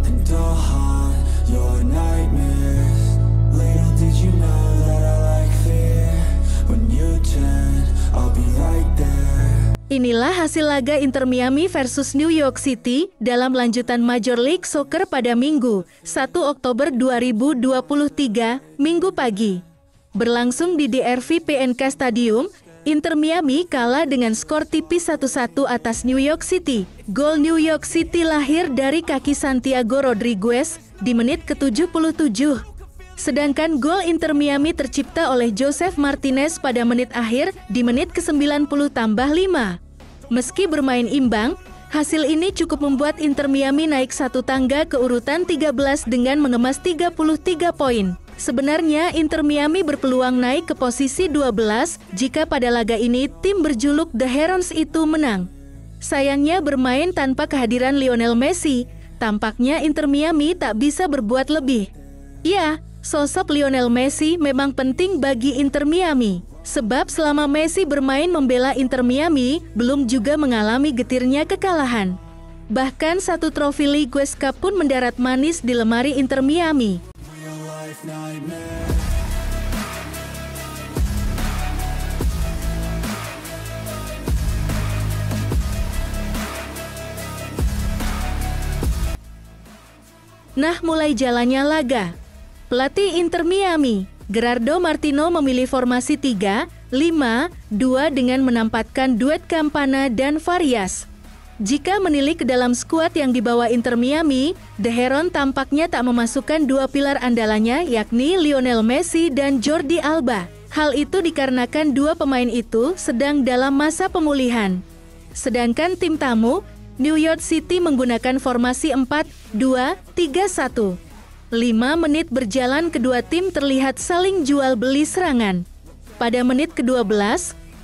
and I'll haunt your nightmares. Little did you know that I like fear. When you turn, I'll be right there. Inilah hasil laga Inter Miami versus New York City dalam lanjutan Major League Soccer pada Minggu, 1 Oktober 2023, Minggu pagi. Berlangsung di DRV PNK Stadium, Inter Miami kalah dengan skor tipis 1-1 atas New York City. Gol New York City lahir dari kaki Santiago Rodriguez di menit ke-77. Sedangkan gol Inter Miami tercipta oleh Joseph Martinez pada menit akhir di menit ke-90 tambah 5. Meski bermain imbang, hasil ini cukup membuat Inter Miami naik satu tangga ke urutan 13 dengan mengemas 33 poin. Sebenarnya Inter Miami berpeluang naik ke posisi 12 jika pada laga ini tim berjuluk The Herons itu menang. Sayangnya bermain tanpa kehadiran Lionel Messi, tampaknya Inter Miami tak bisa berbuat lebih. Ya, sosok Lionel Messi memang penting bagi Inter Miami. Sebab selama Messi bermain membela Inter Miami, belum juga mengalami getirnya kekalahan. Bahkan satu trofi Ligues Cup pun mendarat manis di lemari Inter Miami. Nah, mulai jalannya laga. Pelatih Inter Miami, Gerardo Martino memilih formasi 3-5-2 dengan menempatkan duet Campana dan Farias. Jika menilik ke dalam skuad yang dibawa Inter Miami, The Heron tampaknya tak memasukkan dua pilar andalannya yakni Lionel Messi dan Jordi Alba. Hal itu dikarenakan dua pemain itu sedang dalam masa pemulihan. Sedangkan tim tamu, New York City menggunakan formasi 4-2-3-1. 5 menit berjalan kedua tim terlihat saling jual beli serangan. Pada menit ke-12,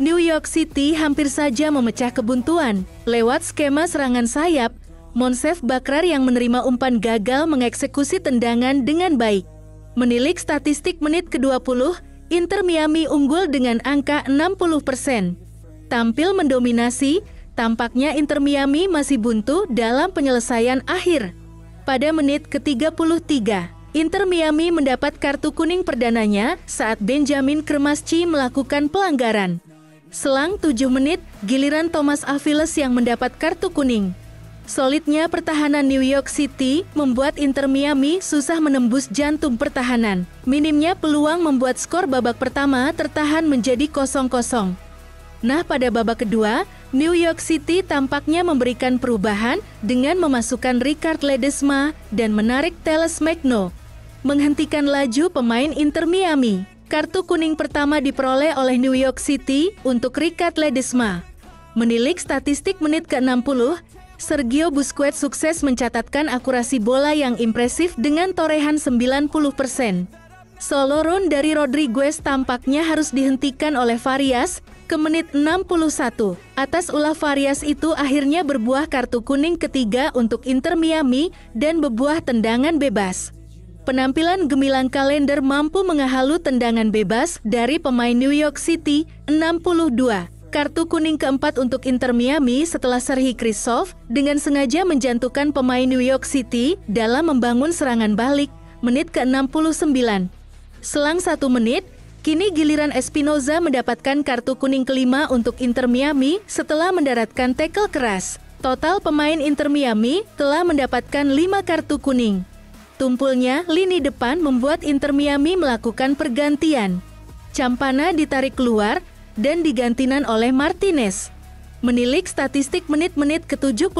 New York City hampir saja memecah kebuntuan. Lewat skema serangan sayap, Monsef Bakrar yang menerima umpan gagal mengeksekusi tendangan dengan baik. Menilik statistik menit ke-20, Inter Miami unggul dengan angka 60%. Tampil mendominasi, tampaknya Inter Miami masih buntu dalam penyelesaian akhir. Pada menit ke-33, Inter Miami mendapat kartu kuning perdananya saat Benjamin Cremaschi melakukan pelanggaran. Selang 7 menit, giliran Thomas Aviles yang mendapat kartu kuning. Solidnya pertahanan New York City membuat Inter Miami susah menembus jantung pertahanan. Minimnya peluang membuat skor babak pertama tertahan menjadi 0-0. Nah, pada babak kedua, New York City tampaknya memberikan perubahan dengan memasukkan Ricard Ledesma dan menarik Teles Magno, menghentikan laju pemain Inter Miami. Kartu kuning pertama diperoleh oleh New York City untuk Ricard Ledesma. Menilik statistik menit ke-60, Sergio Busquets sukses mencatatkan akurasi bola yang impresif dengan torehan 90%. Solo run dari Rodriguez tampaknya harus dihentikan oleh Farias ke menit 61. Atas ulah Farias itu akhirnya berbuah kartu kuning ketiga untuk Inter Miami dan berbuah tendangan bebas. Penampilan gemilang kalender mampu mengahalu tendangan bebas dari pemain New York City, 62. Kartu kuning keempat untuk Inter Miami setelah Serhii Krzyzov dengan sengaja menjatuhkan pemain New York City dalam membangun serangan balik, menit ke-69. Selang 1 menit, kini giliran Espinoza mendapatkan kartu kuning kelima untuk Inter Miami setelah mendaratkan tackle keras. Total pemain Inter Miami telah mendapatkan 5 kartu kuning. Tumpulnya lini depan membuat Inter Miami melakukan pergantian. Campana ditarik keluar dan digantikan oleh Martinez. Menilik statistik menit-menit ke-75,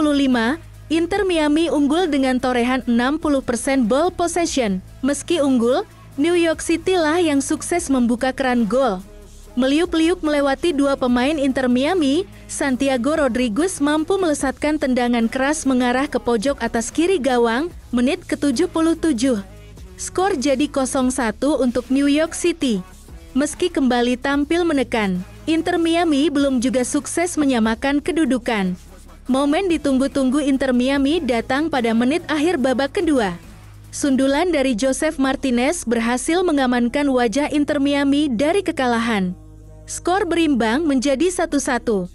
Inter Miami unggul dengan torehan 60% ball possession. Meski unggul, New York City lah yang sukses membuka keran gol. Meliuk-liuk melewati dua pemain Inter Miami, Santiago Rodriguez mampu melesatkan tendangan keras mengarah ke pojok atas kiri gawang, menit ke-77. Skor jadi 0-1 untuk New York City. Meski kembali tampil menekan, Inter Miami belum juga sukses menyamakan kedudukan. Momen ditunggu-tunggu Inter Miami datang pada menit akhir babak kedua. Sundulan dari Joseph Martinez berhasil mengamankan wajah Inter Miami dari kekalahan. Skor berimbang menjadi 1-1.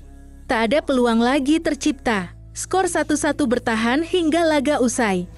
Tak ada peluang lagi tercipta. Skor 1-1 bertahan hingga laga usai.